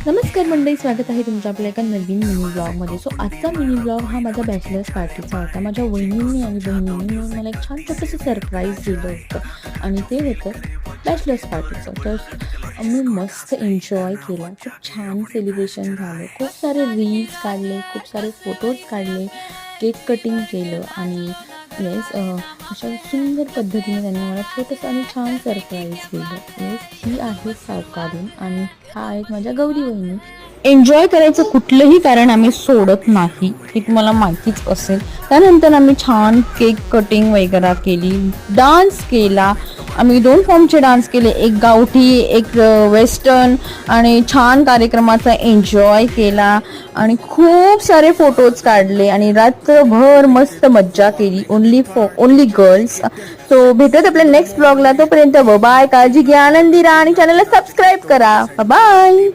नमस्कार मंडळी, स्वागत आहे तुमचं आपल्या एका नवीन मिनी ब्लॉगमध्ये. सो आजचा मिनी ब्लॉग हा माझा बॅचलर्स पार्टीचा होता. माझ्या वहिनींनी आणि बहिणींनी मिळून मला एक छान छोटंसं सरप्राईज दिलं होतं आणि ते होतं बॅचलर्स पार्टीचं. तर मी मस्त एन्जॉय केला. खूप छान सेलिब्रेशन झालं. खूप सारे रील्स काढले, खूप सारे फोटोज काढले, केक कटिंग केलं आणि येस अशा सुंदर पद्धतीने त्यांनी मला छोटंसं आणि छान सरप्राईज दिलं. येस, ही आहे सावकारीण आणि हा आहेत माझ्या गौरी वहिनी. एन्जॉय करायचं कुठलंही कारण आम्ही सोडत नाही, हे तुम्हाला माहितीच असेल. त्यानंतर आम्ही छान केक कटिंग वगैरे केली, डान्स केला. आम्ही 2 फॉर्मचे डान्स केले, एक गावठी एक वेस्टर्न, आणि छान कार्यक्रमाचा एन्जॉय केला आणि खूप सारे फोटोज काढले आणि रात्रभर मस्त मज्जा केली. Only girls. सो भेटत आपल्या नेक्स्ट ब्लॉगला. तोपर्यंत बाय, काळजी घ्या, आनंदी राहा आणि चॅनलला सबस्क्राईब करा. बाय.